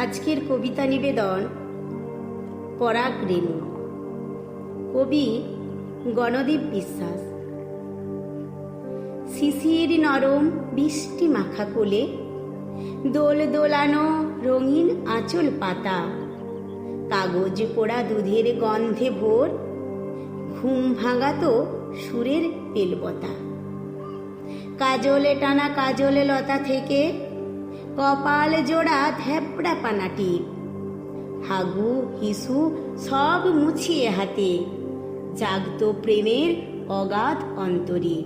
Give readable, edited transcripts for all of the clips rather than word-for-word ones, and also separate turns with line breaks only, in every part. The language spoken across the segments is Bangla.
আজকের কবিতা নিবেদন পরাগ রেণু। কবি গণদীপ বিশ্বাস। শিশির নরম বৃষ্টি মাখা কোলে দোল দোলানো রঙিন আঁচল পাতা, কাগজ পোড়া দুধের গন্ধে ভোর, ঘুম ভাঙাতো সুরের বেলবতা। কাজলে টানা কাজল লতা থেকে কপাল জোড়া ধেপড়া পানাটি, হাগু হিসু সব মুছিয়ে হাতে জাগত প্রেমের অগাধ অন্তরে।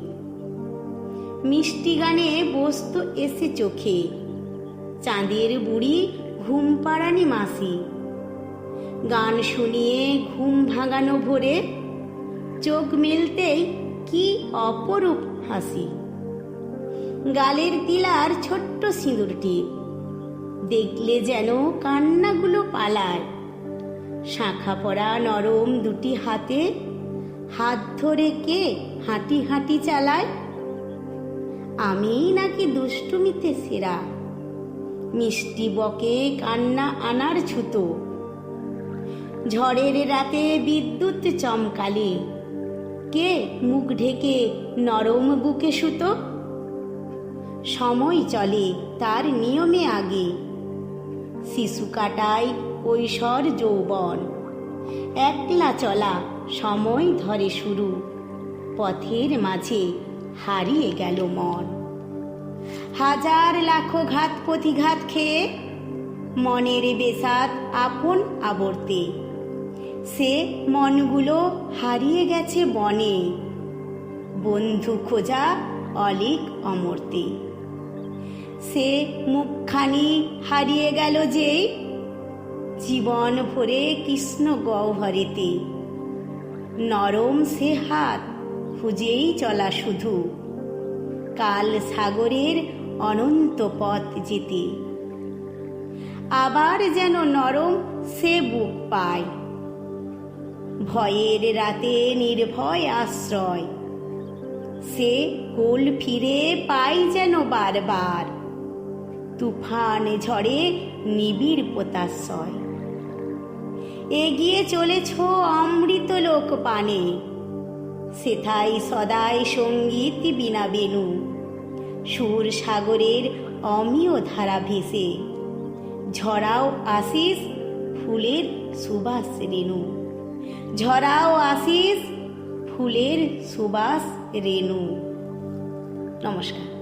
মিষ্টি গানে বসত এসে চোখে চাঁদের বুড়ি ঘুম পাড়ানি মাসি, গান শুনিয়ে ঘুম ভাঙানো ভোরে চোখ মেলতেই কি অপরূপ হাসি। গালের তিলার ছোট্ট সিঁদুরটি দেখলে যেন কান্নাগুলো পালায়, শাঁখা পরা নরম দুটি হাতে হাত ধরে কে হাঁটি হাঁটি চালায়। আমি নাকি দুষ্টুমিতে সেরা, মিষ্টি বকে কান্না আনার ছুতো, ঝড়ের রাতে বিদ্যুৎ চমকালে কে মুখ ঢেকে নরম বুকে সুতো। সময় চলে তার নিয়মে আগে, শিশু কাটায় কৈশোর যৌবন, একলা চলা সময় ধরে শুরু, পথের মাঝে হারিয়ে গেল মন। হাজার লাখো ঘাত প্রতিঘাত খেয়ে মনের বেসাত আপন আবর্তে, সে মনগুলো হারিয়ে গেছে বনে, বন্ধু খোঁজা অলিক অমর্তে। সে মুখখানি হারিয়ে গেল যেই জীবন ভরে কৃষ্ণ গহ্বরেতে, নরম সে হাত খুঁজেই চলা শুধু কাল সাগরের অনন্ত পথ যেতে। আবার যেন নরম সে বুক পায়, ভয়ের রাতে নির্ভয় আশ্রয়, সে কোল ফিরে পায় যেন বারবার, তুফান ঝড়ে নিবিড় পোতাশ্রয়। এগিয়ে চলেছ অমৃত লোক পানে, সেথায় সদাই সঙ্গীত বিনা বেনু, সুর সাগরের অমিয় ধারা ভেসে ঝরাও আশিস ফুলের সুবাস রেণু, ঝরাও আশিস ফুলের সুবাস রেণু। নমস্কার।